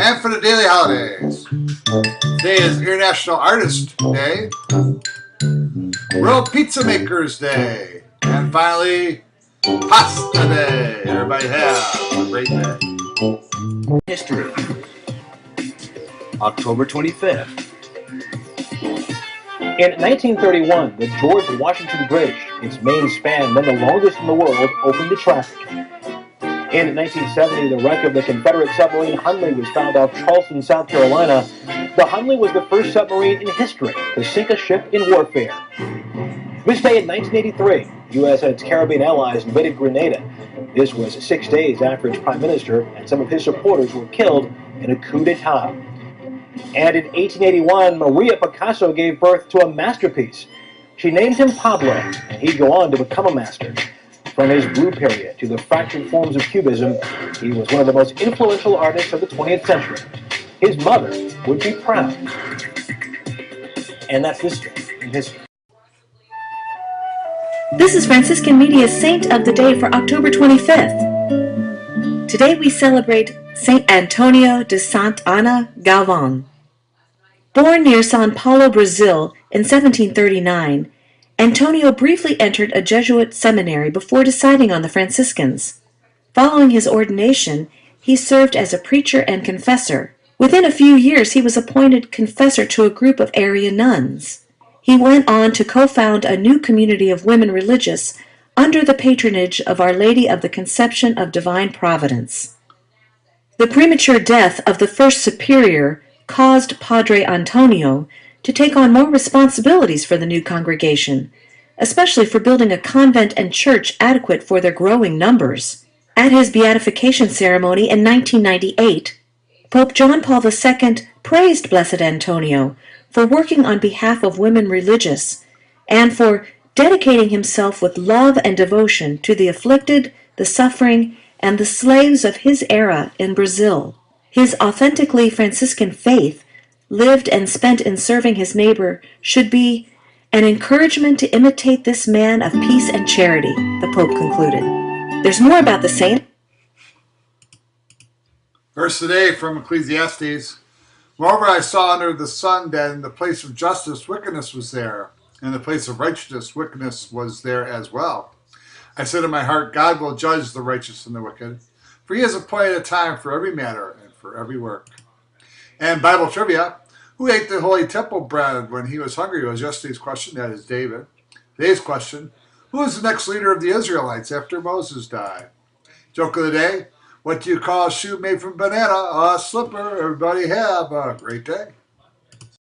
And for the daily holidays, today is International Artist Day, World Pizza Makers Day, and finally, Pasta Day. Everybody have a great day. History. October 25th. In 1931, the George Washington Bridge, its main span then the longest in the world, opened to traffic. In 1970, the wreck of the Confederate submarine Hunley was found off Charleston, South Carolina. The Hunley was the first submarine in history to sink a ship in warfare. This day in 1983, U.S. and its Caribbean allies invaded Grenada. This was 6 days after its prime minister and some of his supporters were killed in a coup d'etat. And in 1881, Maria Picasso gave birth to a masterpiece. She named him Pablo, and he'd go on to become a master. From his blue period to the fractured forms of Cubism, he was one of the most influential artists of the 20th century. His mother would be proud. And that's this day in history. This is Franciscan Media's Saint of the Day for October 25th. Today we celebrate Saint Antonio de Santa Ana Galvão. Born near São Paulo, Brazil in 1739, Antonio briefly entered a Jesuit seminary before deciding on the Franciscans. Following his ordination, he served as a preacher and confessor. Within a few years, he was appointed confessor to a group of area nuns. He went on to co-found a new community of women religious under the patronage of Our Lady of the Conception of Divine Providence. The premature death of the first superior caused Padre Antonio to take on more responsibilities for the new congregation, especially for building a convent and church adequate for their growing numbers. At his beatification ceremony in 1998, Pope John Paul II praised Blessed Antonio for working on behalf of women religious and for dedicating himself with love and devotion to the afflicted, the suffering, and the slaves of his era in Brazil. His authentically Franciscan faith, lived and spent in serving his neighbor, should be an encouragement to imitate this man of peace and charity, the Pope concluded. There's more about the saint. Verse today from Ecclesiastes. Moreover, I saw under the sun that in the place of justice wickedness was there, and in the place of righteousness wickedness was there as well. I said in my heart, God will judge the righteous and the wicked, for he has appointed a time for every matter and for every work. And Bible trivia, who ate the holy temple bread when he was hungry was yesterday's question, that is David. Today's question, who is the next leader of the Israelites after Moses died? Joke of the day, what do you call a shoe made from banana? A slipper. Everybody have a great day.